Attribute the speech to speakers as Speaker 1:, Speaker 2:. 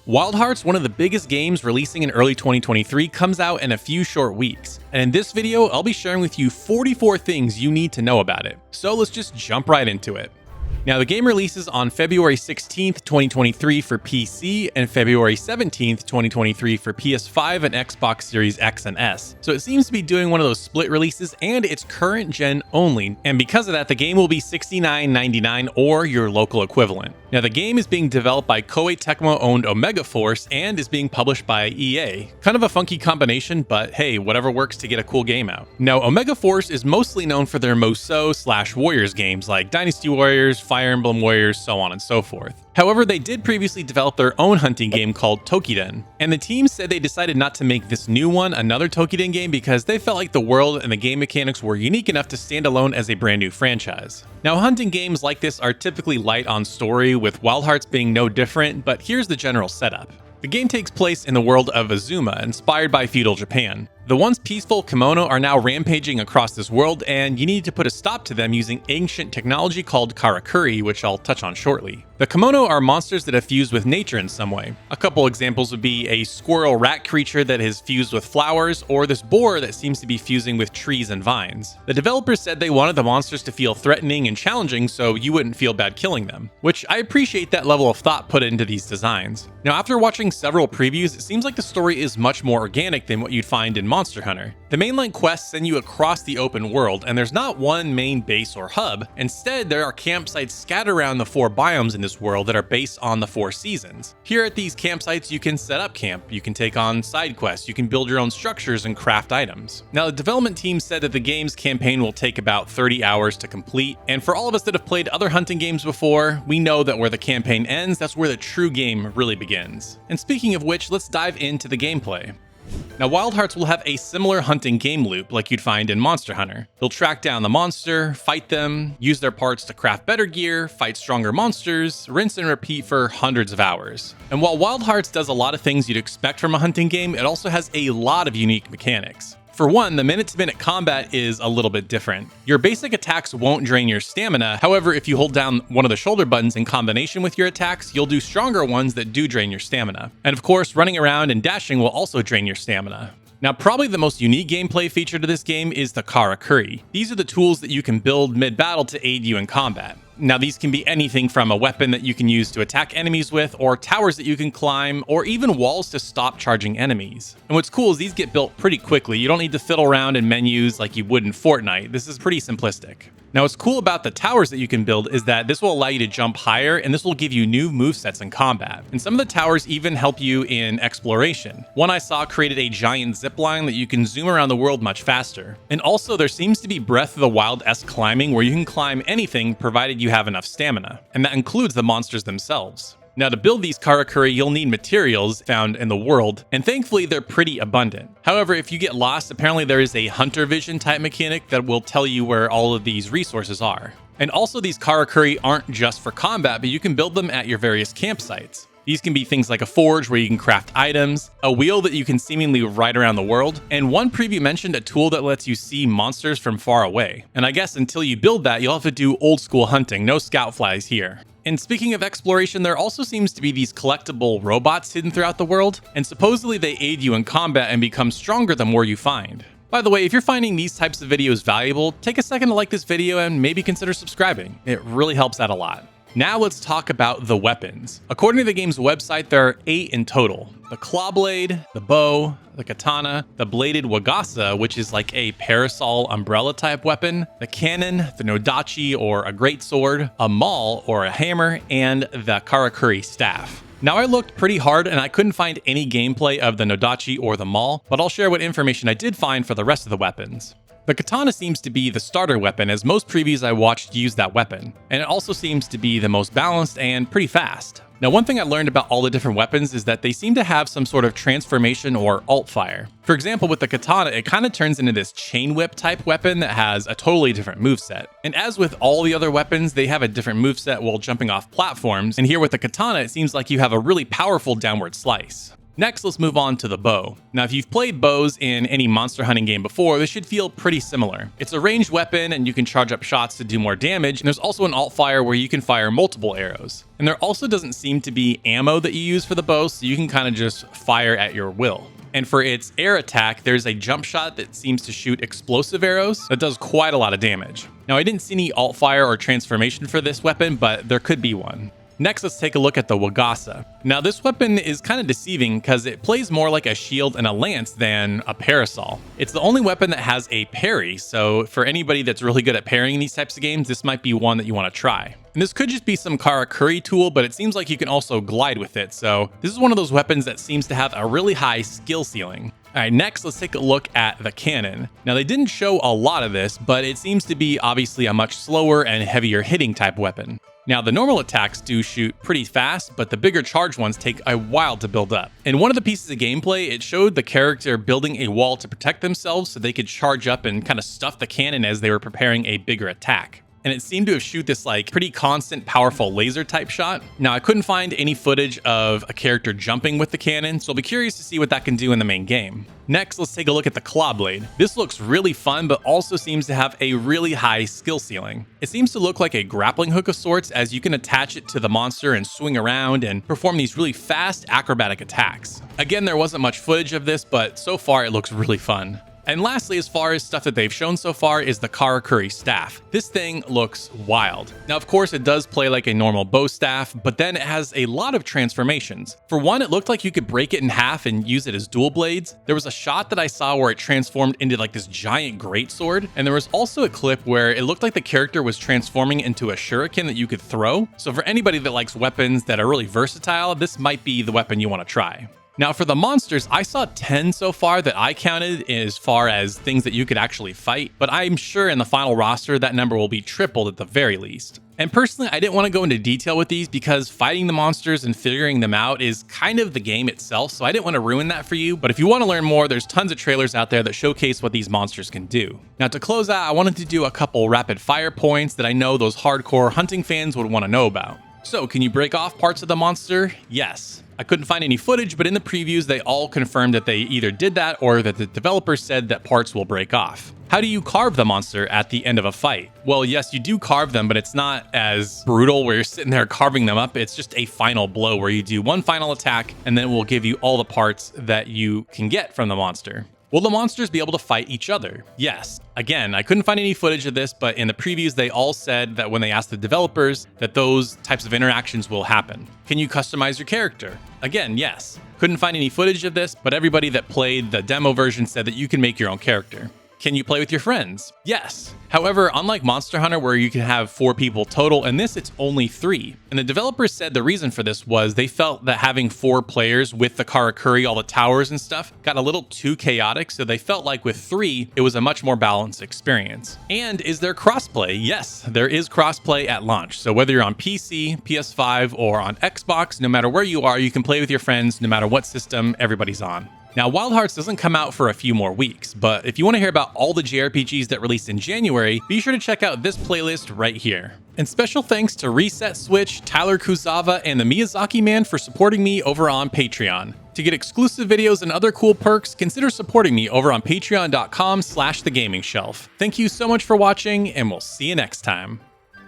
Speaker 1: Wild Hearts, one of the biggest games releasing in early 2023, comes out in a few short weeks. And in this video, I'll be sharing with you 44 things you need to know about it. So let's just jump right into it. Now, the game releases on February 16th, 2023 for PC and February 17th, 2023 for PS5 and Xbox Series X and S. So it seems to be doing one of those split releases, and it's current gen only. And because of that, the game will be $69.99 or your local equivalent. Now, the game is being developed by Koei Tecmo owned Omega Force and is being published by EA. Kind of a funky combination, but hey, whatever works to get a cool game out. Now, Omega Force is mostly known for their Musou/Warriors games like Dynasty Warriors, Fire Emblem Warriors, so on and so forth. However, they did previously develop their own hunting game called Tokiden, and the team said they decided not to make this new one another Tokiden game because they felt like the world and the game mechanics were unique enough to stand alone as a brand new franchise. Now, hunting games like this are typically light on story, with Wild Hearts being no different, but here's the general setup. The game takes place in the world of Azuma, inspired by feudal Japan. The once peaceful kimono are now rampaging across this world, and you need to put a stop to them using ancient technology called karakuri, which I'll touch on shortly. The kimono are monsters that have fused with nature in some way. A couple examples would be a squirrel rat creature that has fused with flowers, or this boar that seems to be fusing with trees and vines. The developers said they wanted the monsters to feel threatening and challenging so you wouldn't feel bad killing them, which I appreciate that level of thought put into these designs. Now, after watching several previews, it seems like the story is much more organic than what you'd find in Monster Hunter. The mainline quests send you across the open world, and there's not one main base or hub. Instead, there are campsites scattered around the 4 biomes in this world that are based on the 4 seasons. Here at these campsites, you can set up camp, you can take on side quests, you can build your own structures and craft items. Now, the development team said that the game's campaign will take about 30 hours to complete, and for all of us that have played other hunting games before, we know that where the campaign ends, that's where the true game really begins. And speaking of which, let's dive into the gameplay. Now, Wild Hearts will have a similar hunting game loop like you'd find in Monster Hunter. You'll track down the monster, fight them, use their parts to craft better gear, fight stronger monsters, rinse and repeat for hundreds of hours. And while Wild Hearts does a lot of things you'd expect from a hunting game, it also has a lot of unique mechanics. For one, the minute-to-minute combat is a little bit different. Your basic attacks won't drain your stamina. However, if you hold down one of the shoulder buttons in combination with your attacks, you'll do stronger ones that do drain your stamina. And of course, running around and dashing will also drain your stamina. Now, probably the most unique gameplay feature to this game is the karakuri. These are the tools that you can build mid-battle to aid you in combat. Now, these can be anything from a weapon that you can use to attack enemies with, or towers that you can climb, or even walls to stop charging enemies. And what's cool is these get built pretty quickly. You don't need to fiddle around in menus like you would in Fortnite. This is pretty simplistic. Now, what's cool about the towers that you can build is that this will allow you to jump higher, and this will give you new movesets in combat. And some of the towers even help you in exploration. One I saw created a giant zipline that you can zoom around the world much faster. And also, there seems to be Breath of the Wild-esque climbing where you can climb anything provided you have enough stamina. And that includes the monsters themselves. Now, to build these karakuri, you'll need materials found in the world, and thankfully they're pretty abundant. However, if you get lost, apparently there is a hunter vision type mechanic that will tell you where all of these resources are. And also, these karakuri aren't just for combat, but you can build them at your various campsites. These can be things like a forge where you can craft items, a wheel that you can seemingly ride around the world, and one preview mentioned a tool that lets you see monsters from far away. And I guess until you build that, you'll have to do old school hunting, no scout flies here. And speaking of exploration, there also seems to be these collectible robots hidden throughout the world, and supposedly they aid you in combat and become stronger the more you find. By the way, if you're finding these types of videos valuable, take a second to like this video and maybe consider subscribing. It really helps out a lot. Now let's talk about the weapons. According to the game's website, there are 8 in total. The claw blade, the bow, the katana, the bladed wagasa, which is like a parasol umbrella type weapon, the cannon, the nodachi or a greatsword, a maul or a hammer, and the karakuri staff. Now, I looked pretty hard and I couldn't find any gameplay of the nodachi or the maul, but I'll share what information I did find for the rest of the weapons. The katana seems to be the starter weapon, as most previews I watched use that weapon, and it also seems to be the most balanced and pretty fast. Now, one thing I learned about all the different weapons is that they seem to have some sort of transformation or alt fire. For example, with the katana, it kind of turns into this chain whip type weapon that has a totally different moveset. And as with all the other weapons, they have a different moveset while jumping off platforms, and here with the katana, it seems like you have a really powerful downward slice. Next, let's move on to the bow. Now, if you've played bows in any monster hunting game before, this should feel pretty similar. It's a ranged weapon and you can charge up shots to do more damage, and there's also an alt fire where you can fire multiple arrows. And there also doesn't seem to be ammo that you use for the bow, so you can kind of just fire at your will. And for its air attack, there's a jump shot that seems to shoot explosive arrows that does quite a lot of damage. Now, I didn't see any alt fire or transformation for this weapon, but there could be one. Next, let's take a look at the Wagasa. Now, this weapon is kind of deceiving because it plays more like a shield and a lance than a parasol. It's the only weapon that has a parry, so for anybody that's really good at parrying these types of games, this might be one that you want to try. And this could just be some karakuri tool, but it seems like you can also glide with it, so this is one of those weapons that seems to have a really high skill ceiling. Alright, next let's take a look at the cannon. Now, they didn't show a lot of this, but it seems to be obviously a much slower and heavier hitting type weapon. Now, the normal attacks do shoot pretty fast, but the bigger charge ones take a while to build up. In one of the pieces of gameplay, it showed the character building a wall to protect themselves so they could charge up and kind of stuff the cannon as they were preparing a bigger attack. And it seemed to have shoot this like pretty constant, powerful laser type shot. Now, I couldn't find any footage of a character jumping with the cannon, so I'll be curious to see what that can do in the main game. Next, let's take a look at the claw blade. This looks really fun, but also seems to have a really high skill ceiling. It seems to look like a grappling hook of sorts, as you can attach it to the monster and swing around and perform these really fast acrobatic attacks. Again, there wasn't much footage of this, but so far it looks really fun. And lastly, as far as stuff that they've shown so far, is the karakuri staff. This thing looks wild. Now, of course, it does play like a normal bow staff, but then it has a lot of transformations. For one, it looked like you could break it in half and use it as dual blades. There was a shot that I saw where it transformed into like this giant greatsword, and there was also a clip where it looked like the character was transforming into a shuriken that you could throw. So for anybody that likes weapons that are really versatile, this might be the weapon you want to try. Now, for the monsters, I saw 10 so far that I counted as far as things that you could actually fight, but I'm sure in the final roster that number will be tripled at the very least. And personally, I didn't want to go into detail with these because fighting the monsters and figuring them out is kind of the game itself, so I didn't want to ruin that for you. But if you want to learn more, there's tons of trailers out there that showcase what these monsters can do. Now, to close out, I wanted to do a couple rapid fire points that I know those hardcore hunting fans would want to know about. So, can you break off parts of the monster? Yes. I couldn't find any footage, but in the previews, they all confirmed that they either did that or that the developers said that parts will break off. How do you carve the monster at the end of a fight? Well, yes, you do carve them, but it's not as brutal where you're sitting there carving them up. It's just a final blow where you do one final attack, and then it will give you all the parts that you can get from the monster. Will the monsters be able to fight each other? Yes. Again, I couldn't find any footage of this, but in the previews, they all said that when they asked the developers that those types of interactions will happen. Can you customize your character? Again, yes. Couldn't find any footage of this, but everybody that played the demo version said that you can make your own character. Can you play with your friends? Yes. However, unlike Monster Hunter where you can have 4 people total, in this it's only 3. And the developers said the reason for this was they felt that having 4 players with the karakuri, all the towers and stuff, got a little too chaotic, so they felt like with 3, it was a much more balanced experience. And is there crossplay? Yes, there is crossplay at launch. So whether you're on PC, PS5, or on Xbox, no matter where you are, you can play with your friends no matter what system everybody's on. Now, Wild Hearts doesn't come out for a few more weeks, but if you want to hear about all the JRPGs that released in January, be sure to check out this playlist right here. And special thanks to Reset Switch, Tyler Kuzawa, and the Miyazaki Man for supporting me over on Patreon. To get exclusive videos and other cool perks, consider supporting me over on patreon.com/thegamingshelf. Thank you so much for watching, and we'll see you next time.